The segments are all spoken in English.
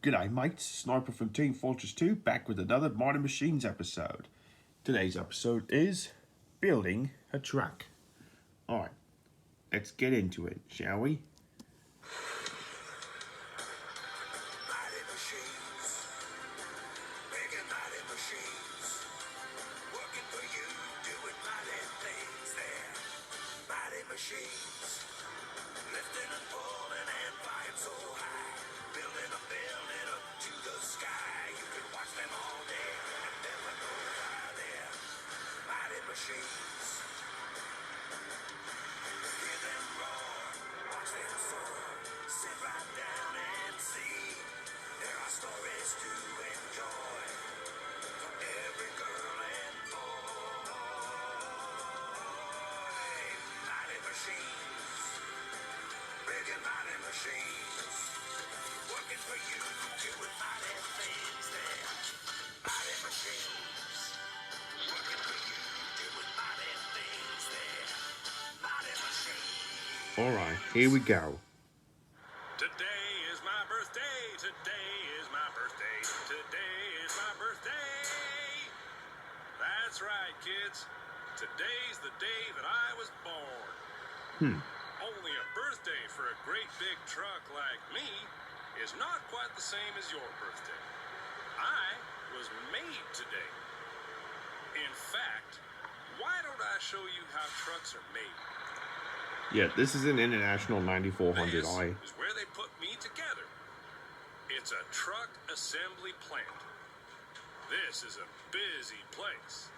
G'day mates, Sniper from Team Fortress 2 back with another Mighty Machines episode. Today's episode is building a truck. Alright, let's get into it, shall we? Mighty machines, big and mighty machines, working for you, doing mighty things there. Mighty machines, lifting and pulling and flying so high, building a building up to the sky. You can watch them all day and never know why they're mighty machines. Hear them roar, watch them soar, sit right down and see. There are stories to enjoy for every girl and boy. Mighty machines, big and mighty machines, working for you, doing mighty things there. Mighty machines, working for you, doing mighty things there. Mighty machines. Alright, here we go. Today is my birthday. Today is my birthday. Today is my birthday. That's right, kids. Today's the day that I was born. Only a birthday for a great big truck like me is not quite the same as your birthday. I was made today. In fact, why don't I show you how trucks are made? Yeah, this is an International 9400i. This is where they put me together. It's a truck assembly plant. This is a busy place.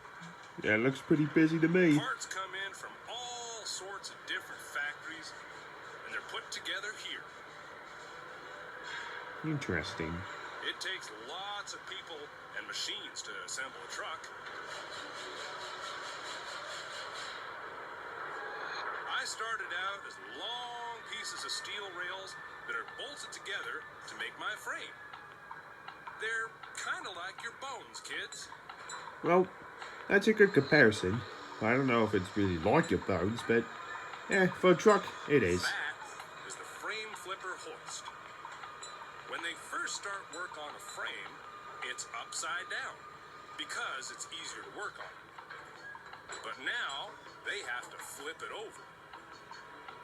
Yeah, it looks pretty busy to me. Parts come in from all sorts of different factories, and they're put together here. Interesting. It takes lots of people and machines to assemble a truck. I started out as long pieces of steel rails that are bolted together to make my frame. They're kind of like your bones, kids. Well, that's a good comparison. I don't know if it's really like your bones, but yeah, for a truck, it is. That is the frame flipper hoist. When they first start work on a frame, it's upside down because it's easier to work on. But now they have to flip it over.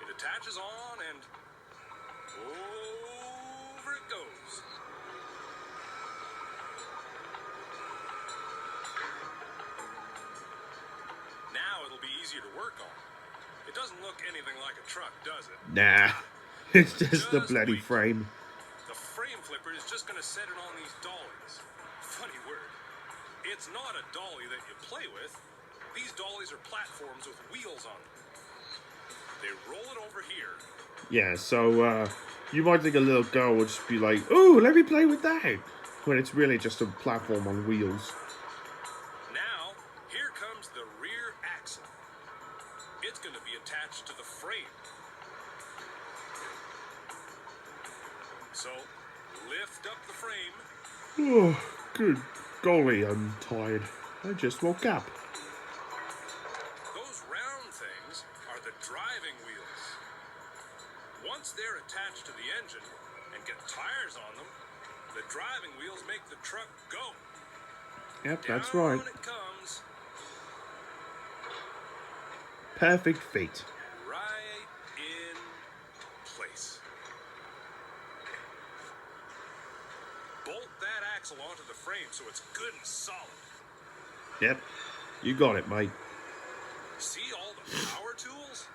It attaches on and over it goes. Now it'll be easier to work on. It doesn't look anything like a truck, does it? Nah, it's just the Just bloody wait. frame. The frame flipper is just going to set it on these dollies. Funny word. It's not a dolly that you play with. These dollies are platforms with wheels on them. They roll it over here. Yeah, so you might think a little girl would just be like, "Ooh, let me play with that," when it's really just a platform on wheels. Now, here comes the rear axle. It's going to be attached to the frame. So, lift up the frame. Oh, good golly, I'm tired. I just woke up. Those round things are the driving wheels. Once they're attached to the engine and get tires on them, the driving wheels make the truck go. Yep, that's Down right. it comes, Perfect fit. right in place. Bolt that axle onto the frame so it's good and solid. Yep, you got it, mate. See all the power tools?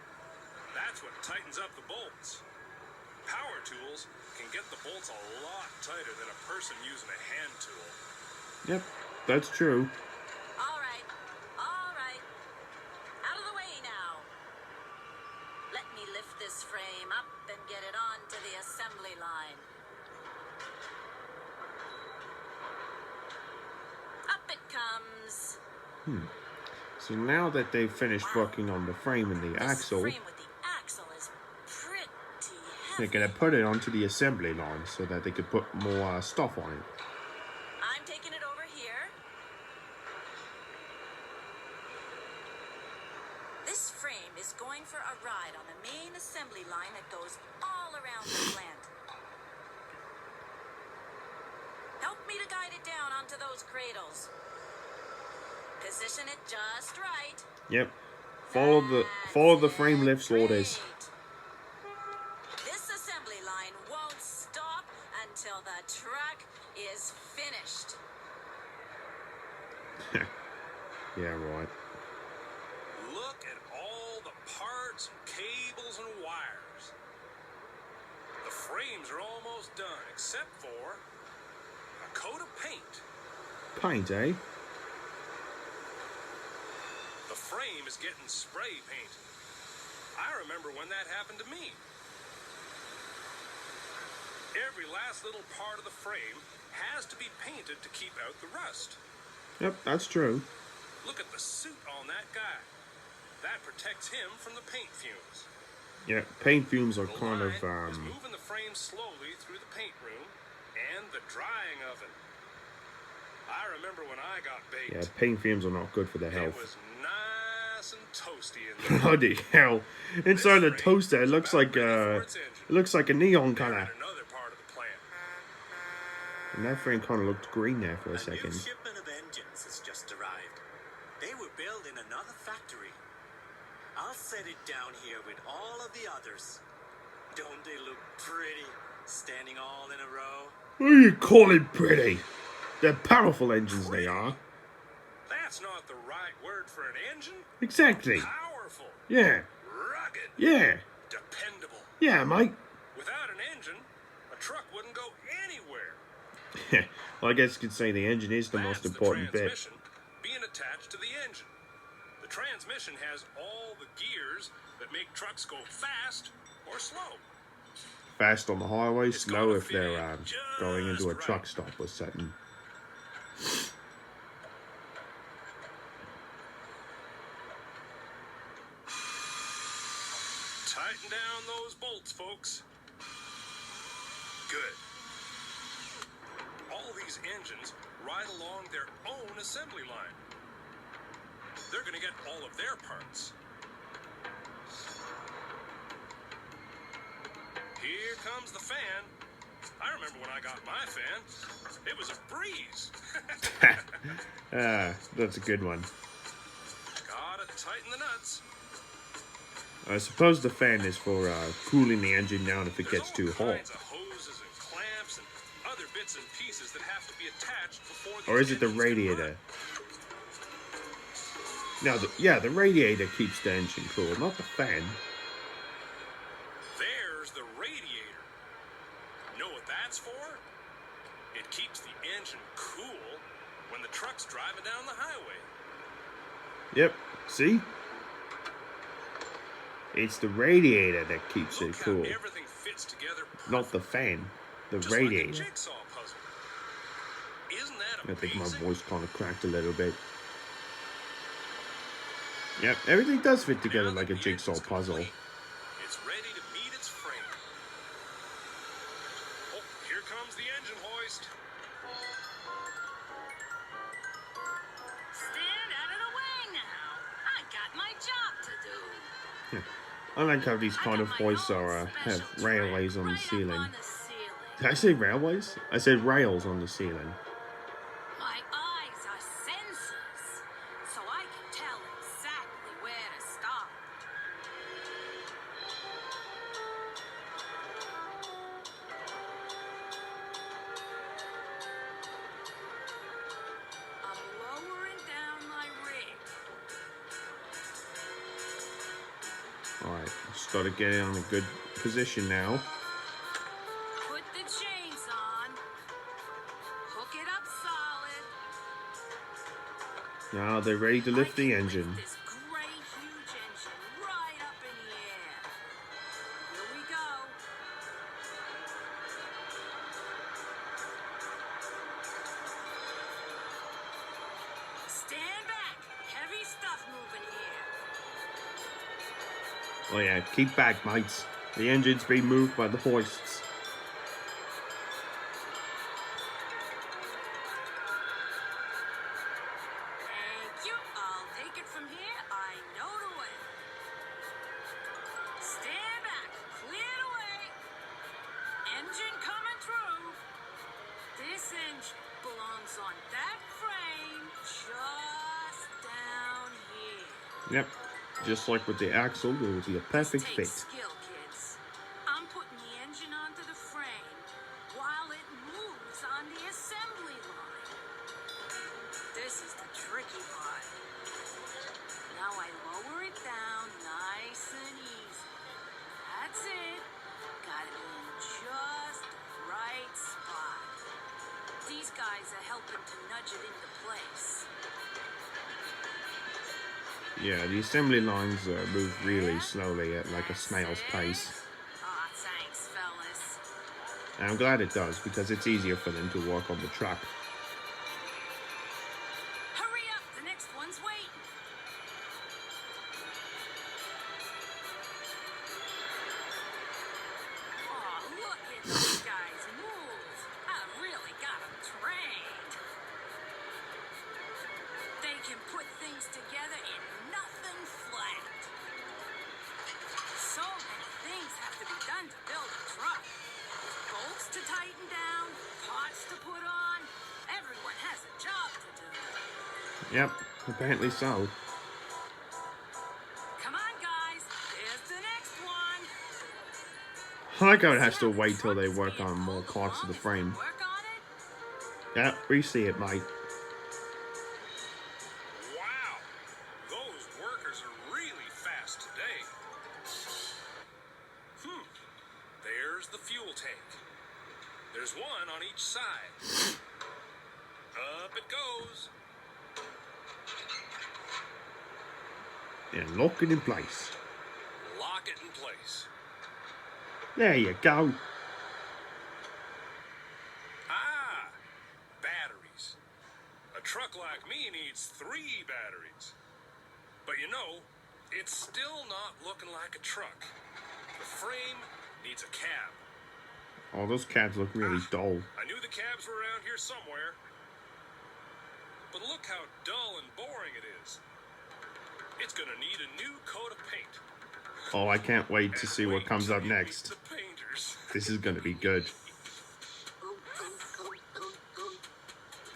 That's what tightens up the bolts. Power tools can get the bolts a lot tighter than a person using a hand tool. Yep, that's true. All right. Out of the way now. Let me lift this frame up and get it onto the assembly line. Up it comes. So now that they've finished working on the frame and the This axle, frame with the axle is pretty they're heavy. gonna put it onto the assembly line so that they could put more stuff on it. I'm taking it over here. This frame is going for a ride on the main assembly line that goes all around the plant. onto those cradles. Position it just right. Yep. Follow the frame lift's orders. This assembly line won't stop until the truck is finished. Yeah, right. Look at all the parts, cables, and wires. The frames are almost done, except for a coat of paint. Paint, eh? The frame is getting spray painted. I remember when that happened to me. Every last little part of the frame has to be painted to keep out the rust. Yep, that's true. Look at the suit on that guy. That protects him from the paint fumes. Yeah, paint fumes are The kind of line is moving the frame slowly through the paint room and the drying oven. I remember when I got baked. yeah, paint fumes are not good for the It health. was nice and toasty in there. Bloody hell! Inside the This toaster, it frame looks is like about ready for its engine. it looks like a neon They're color. in another part of the plant. And that frame kind of looked green there for a A second. new shipment of engines has just arrived. They were built in another factory. I'll set it down here with all of the others. Don't they look pretty, standing all in a row? What are you calling pretty? They're powerful engines, they are. That's not the right word for an engine. Exactly. Powerful, Yeah. rugged, Yeah. dependable. Yeah, mate. Without an engine, a truck wouldn't go anywhere. Well, I guess you could say the engine is the most That's important the bit. transmission being attached to the engine. The transmission has all the gears that make trucks go fast or slow. Fast on the highway, It's slow gotta if fit they're in going into a just truck right. stop or something. Tighten down those bolts, folks. Good. All these engines ride along their own assembly line. They're going to get all of their parts. Here comes the fan. I remember when I got my fan. It was a breeze. That's a good one. Gotta tighten the nuts. I suppose the fan is for cooling the engine down if it There's gets too all hot. kinds of hoses and clamps and other bits and pieces that have to be attached before these Or is it the engines can radiator? run. No, the radiator keeps the engine cool, not the fan. There's the radiator. Know what that's for? It keeps the engine cool when the truck's driving down the highway. Yep, see? It's the radiator that keeps Look it how cool, everything fits together not the perfectly, fan. The just like a radiator. jigsaw puzzle. Isn't that I think my amazing? voice kind of cracked a little bit. Yep, everything does fit together Now like a that the jigsaw engine's puzzle. complete, it's ready to meet its frame. Oh, here comes the engine hoist. Stand out of the way now. I got my job to do. I like how these kind of I got my hoists own are have special railways track on the right up ceiling. on the ceiling. Did I say railways? I said rails on the ceiling. My eyes are sensors, so I can tell exactly where to stop. I'm lowering down my rig. Alright, just gotta get it on a good position now. Put the chains on. Hook it up solid. Now they're ready to lift the I can engine. lift this great huge engine right up in the air. Here we go. Stand back. Heavy stuff moving here. Oh yeah, keep back, mates. The engine's being moved by the hoists. Thank you. I'll take it from here. I know the way. Stand back. Clear the way. Engine coming through. This engine belongs belongs on that frame just down here. Yep. Just like with the axle, it will be a perfect This fit. takes skill, kids. I'm putting the engine onto the frame while it moves on the assembly line. This is the tricky part. Now I lower it down nice and easy. That's it. Got it in just the right spot. These guys are helping to nudge it into place. Yeah, the assembly lines move really slowly at like a snail's pace. Aw, thanks, fellas. And I'm glad it does, because it's easier for them to work on the truck. Hurry up, the next one's waiting. Aw, look at these guys move. I really got them trained. They can put things together in nothing flat. So many things have to be done to build a truck. Bolts to tighten down, parts to put on. Everyone has a job to do. Yep, apparently so. Come on, guys. Here's the next one. I like how it has to wait till they work on more parts of the frame. Work on it? Yeah, we see it, mate. Wow, those workers are really fast today. There's the fuel tank. There's one on each side. Up it goes. And lock it in place. Lock it in place. There you go. Ah, batteries. A truck like me needs 3 batteries. But you know, it's still not looking like a truck. The frame needs a cab. Oh, those cabs look really dull. I knew the cabs were around here somewhere. But look how dull and boring it is. It's gonna need a new coat of paint. Oh, I can't wait to And see what wait comes till up you meet next. The painters. This is gonna be good.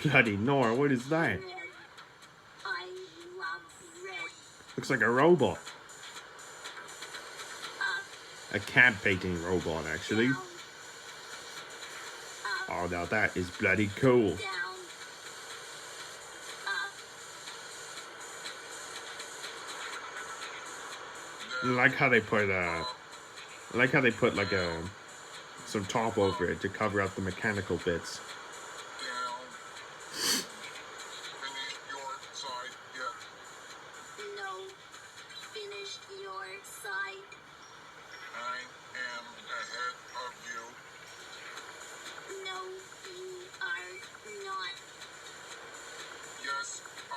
Bloody Nora, what is that? I love red. Looks like a robot. A cab painting robot, actually. Oh, now that is bloody cool. Down. I like how they put like some top over it to cover up the mechanical bits. Down. Finish your side yet. No. Finish your side. I am ahead of you. No, you are not. Yes, I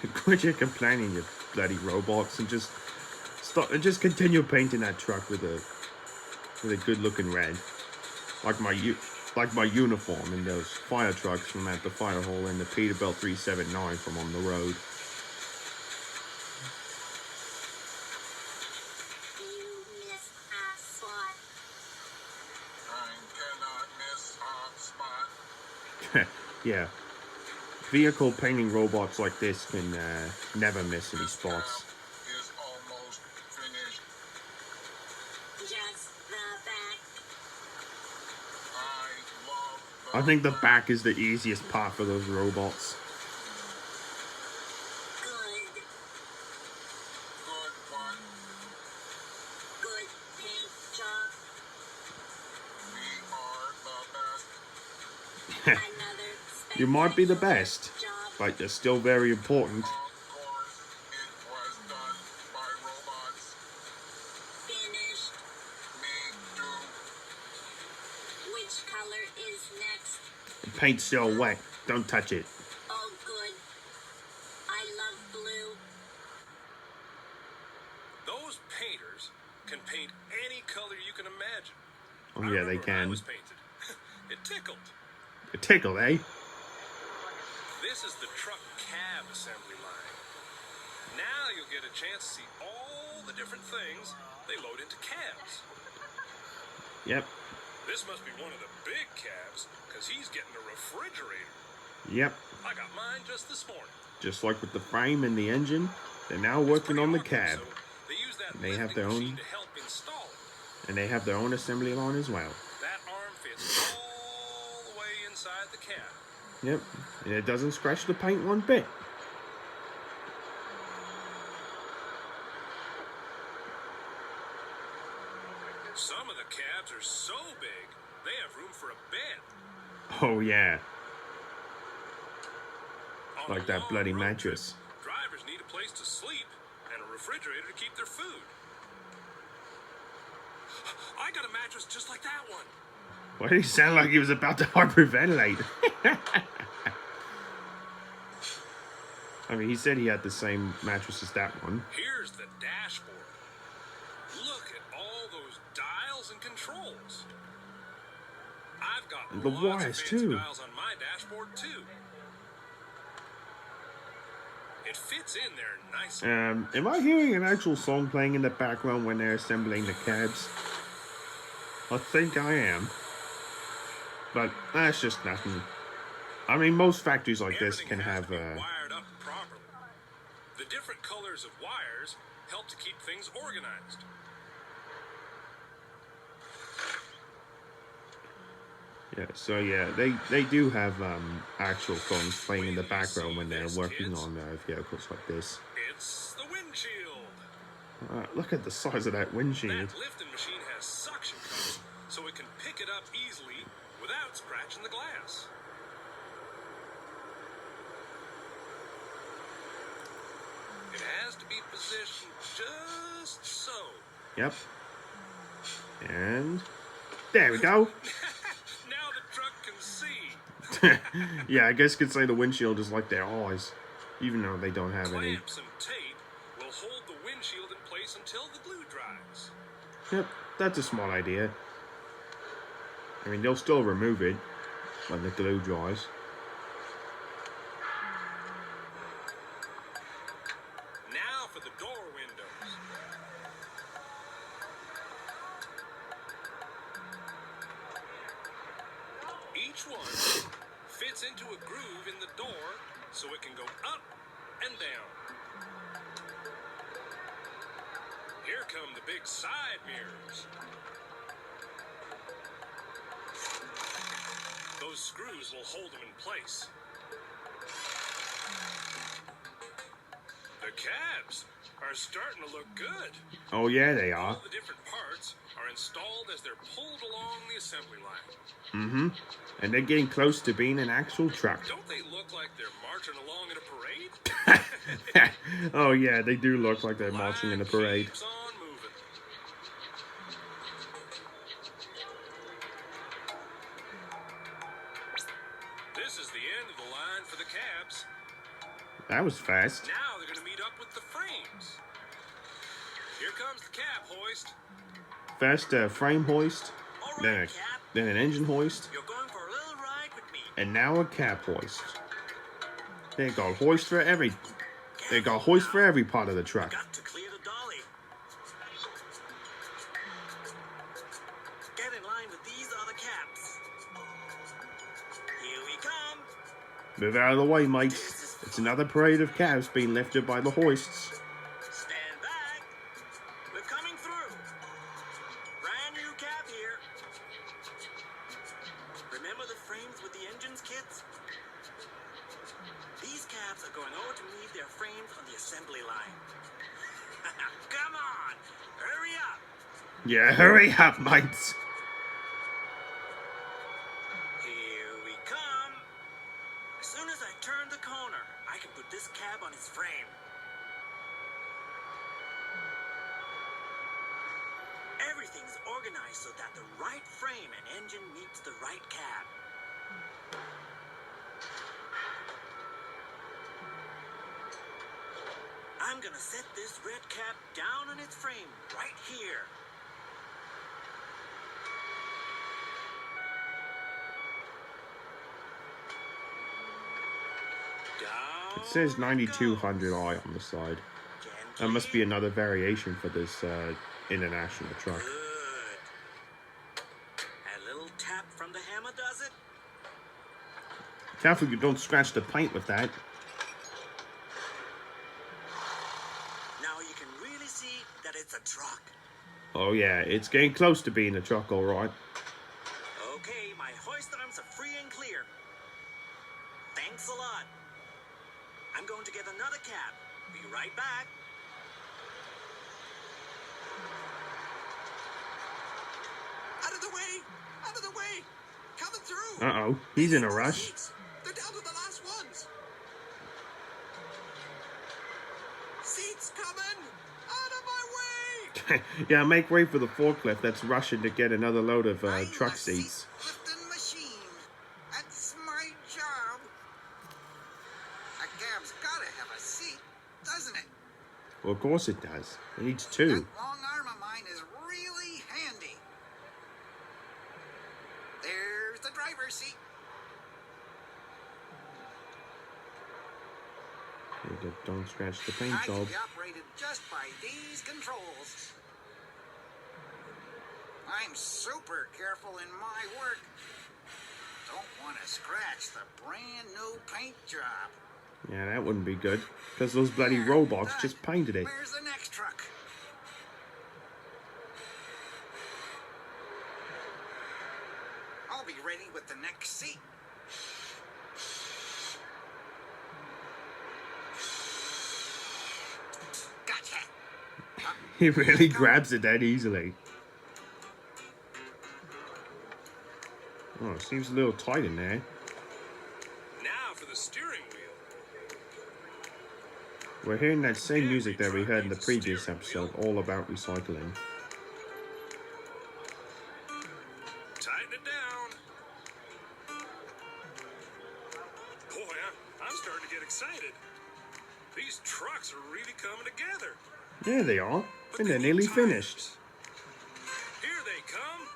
am. Quit your complaining, you bloody robots, and just stop and just continue painting that truck with a good looking red, like my uniform in those fire trucks from at the fire hall and the Peterbilt 379 from on the road. You missed a spot. I cannot miss a spot. Yeah, vehicle painting robots like this can never miss any spots. Is almost finished. Just the back. I love I think the back is the easiest part for those robots. Good. good one. Good paint job. We are the best. Another You might be the spectacular best, job. but they're still very important. Of course, it was done by robots. Finished. Me too. Which color is next? The paint's still wet. Don't touch it. Oh, good. I love blue. Those painters can paint any color you can imagine. Oh I yeah, they remember when I can. was painted. It tickled. A tickle, eh? This is the truck cab assembly line. Now you'll get a chance to see all the different things they load into cabs. Yep. This must be one of the big cabs, because he's getting a refrigerator. Yep. I got mine just this morning. Just like with the frame and the engine, they're now working on the Pretty cab. awesome, so they use that They have lifting their own- machine to help install it. And they have their own assembly line as well. That arm fits all the way inside the cab. Yep. And it doesn't scratch the paint one bit. Some of the cabs are so big, they have room for a bed. Oh yeah. On Like a that long bloody road mattress. trip, drivers need a place to sleep and a refrigerator to keep their food. I got a mattress just like that one. Why did he sound like he was about to hyperventilate? I mean, he said he had the same mattress as that one. Here's the dashboard. Look at all those dials and controls. I've got And the lots wires, of fancy too. dials on my dashboard too. It fits in there nicely. Am I hearing an actual song playing in the background when they're assembling the cabs? I think I am. But that's just nothing. I mean, most factories like this Everything can has have, to be wired up properly. The different colors of wires help to keep things organized. yeah, so yeah, they do have actual songs playing in the background when they're working on vehicles like this. It's the windshield. Look at the size of that windshield. That lifting machine has suction cups, so it can pick it up easily without scratching the glass. It has to be positioned just so. Yep. And there we go. Now the truck can see. Yeah, I guess you could say the windshield is like their eyes, even though they don't have any. Clamps and tape will hold the windshield in place until the glue dries. Yep, that's a smart idea. I mean, they'll still remove it when the glue dries. Now for the door windows. Each one fits into a groove in the door so it can go up and down. Here come the big side mirrors. Those screws will hold them in place. The cabs are starting to look good. Oh yeah, they are. All the different parts are installed as they're pulled along the assembly line. Mm-hmm. And they're getting close to being an actual truck. Don't they look like they're marching along in a parade? Oh yeah, they do look like they're marching in a Line parade. keeps on moving. This is the end of the line for the cabs. That was fast. Now they're going to meet up with the frames. Here comes the cab hoist. First frame hoist, All then right, Cap. then an engine hoist, You're going for a little ride with me. and now a cab hoist. They got hoist for every. They got hoist for every part of the truck. Got to clear the dolly. Get in line with these other caps. Here we come. Move out of the way, mates. It's another parade of cabs being lifted by the hoists. Stand back. We're coming through. Brand new cap here. Remember the frames with the engines, kids? These cabs are going over to meet their frames on the assembly line. Come on, hurry up. Yeah, hurry up, mates. Here we come. As soon as I turn the corner, I can put this cab on its frame. Everything's organized so that the right frame and engine meets the right cab. I'm gonna set this red cap down on its frame right here. Down It says it 9200i goes. on the side. That Gently. must be another variation for this international truck. Good. A little little tap from the hammer does it. Careful you don't scratch the paint with that. Now you can really see that it's a truck. Oh yeah, it's getting close to being a truck, alright. Okay, my hoist arms are free and clear. Thanks a lot. I'm going to get another cab. Be right back. Out of the way! Out of the way! Coming through! Uh-oh, he's in a rush. Seats. They're down to the last ones! Seats coming! Out of my way! Yeah, make way for the forklift that's rushing to get another load of I'm truck a seats. seat-lifting machine. That's my job. A cab's gotta have a seat, doesn't it? Well, of course it does. It needs two. That long arm of mine is really handy. There's the driver's seat. Don't scratch the paint I can job. be operated just by these controls. I'm super careful in my work. Don't want to scratch the brand new paint job. Yeah, that wouldn't be good. Because those bloody There, robots done. just painted it. Where's the next truck? I'll be ready with the next seat. Gotcha. He really grabs it that easily. Oh, it seems a little tight in there. Now for the steering wheel. We're hearing that same music that we heard in the previous episode, all about recycling. Tighten it down. Boy, I'm starting to get excited. These trucks are really coming together. There they are. But And they they're need nearly tires. finished. Here they come.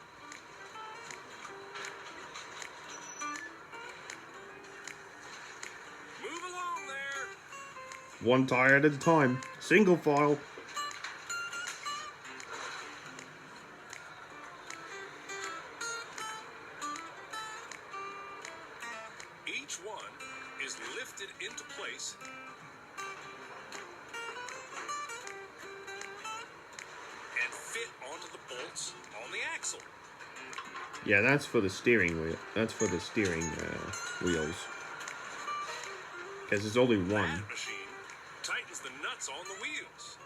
Move along there. One tire at a time. Single file. Each one is lifted into place and fit onto the bolts on the axle. Yeah, that's for the steering wheel. That's for the steering wheels. Because there's only one. That machine tightens the nuts on the wheels.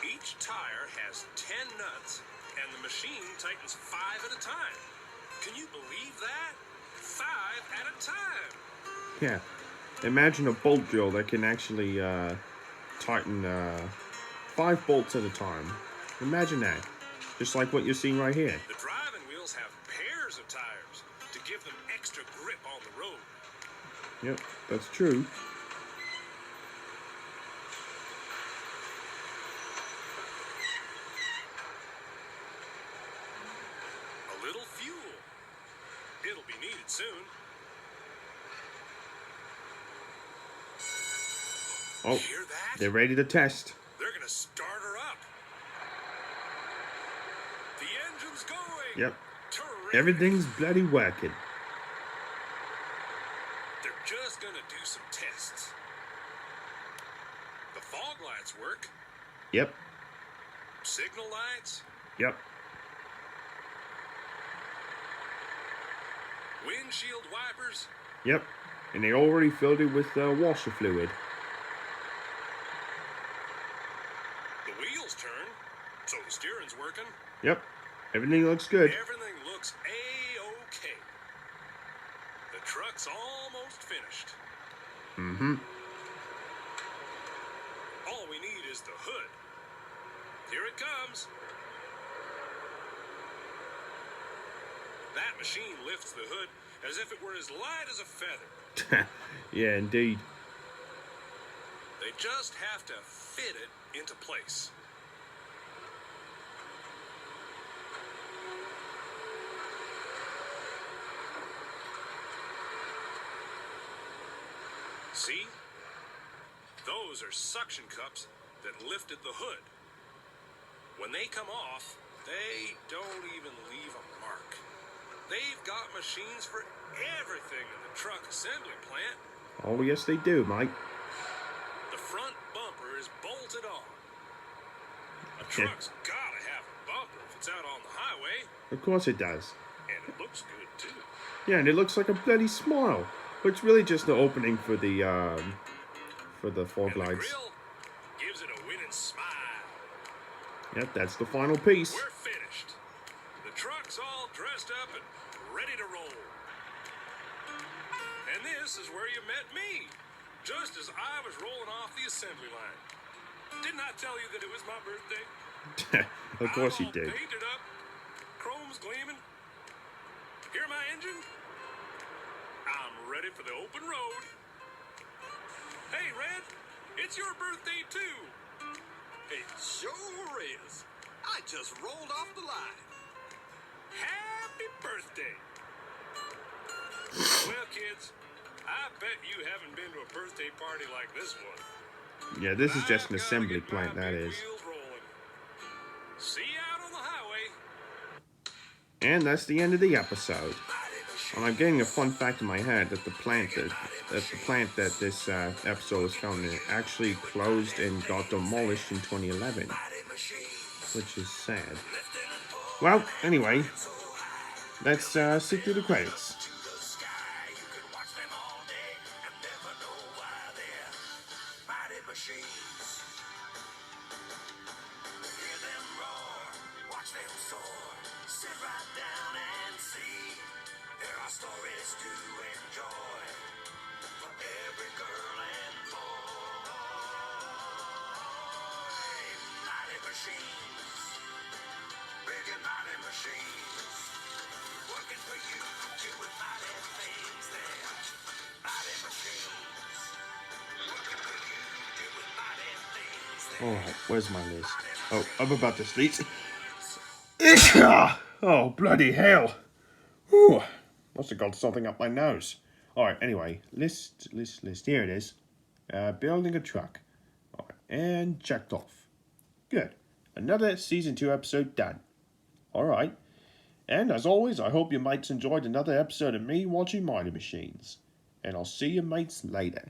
Each tire has 10 nuts, and the machine tightens 5 at a time. Can you believe that? 5 at a time. Yeah. Imagine a bolt drill that can actually tighten 5 bolts at a time. Imagine that. Just like what you're seeing right here. The driving wheels have pairs of tires to give them extra grip on the road. Yep, that's true. A little fuel. It'll be needed soon. Oh, Hear that? they're ready to test. They're gonna start her up. The engine's going. Yep. Terrific. Everything's bloody working. They're just gonna do some tests. The fog lights work. Yep. Signal lights. Yep. Windshield wipers. Yep. And they already filled it with washer fluid. The wheels turn, so the steering's working. Yep. Everything looks good. Everything looks A-OK. The truck's almost finished. Mm-hmm. All we need is the hood. Here it comes. That machine lifts the hood as if it were as light as a feather. Yeah, indeed. They just have to fit it into place. See? Those are suction cups that lifted the hood. When they come off, they don't even leave a mark. They've got machines for everything in the truck assembly plant. Oh, yes, they do, Mike. The front bumper is bolted on. A truck's gotta have a bumper if it's out on the highway, Of course it does. and it looks good too. Yeah, and it looks like a bloody smile. But it's really just the opening for the fog And the lights. grill gives it a winning smile. Yep, that's the final piece. We're finished. The truck's all dressed up and ready to roll. And this is where you met me, just as I was rolling off the assembly line. Didn't I tell you that it was my birthday? Of course you I'm all did. painted up, chrome's gleaming. Hear my engine? I'm ready for the open road. Hey, Red, it's your birthday too. It sure is. I just rolled off the line. Happy birthday. Well, kids, I bet you haven't been to a birthday party like this one. Yeah, this is just an I've gotta assembly get my plant, that big is. wheels rolling. See you out on the highway. And that's the end of the episode. And I'm getting a fun fact in my head that the plant that this episode was filmed in actually closed and got demolished in 2011, which is sad. Well, anyway, let's sit through the credits. Stories to enjoy for every girl and boy. Mighty machines, big and mighty machines, working for you, doing mighty things there. Mighty machines, working for you, doing mighty things there. Alright, where's my list? Oh, I'm about to sleep. Oh, bloody hell. Whew. Must have got something up my nose. Alright, anyway, list. Here it is. Building a truck. Alright, and checked off. Good. Another season 2 episode done. Alright. And as always, I hope you mates enjoyed another episode of me watching Mighty Machines. And I'll see you mates later.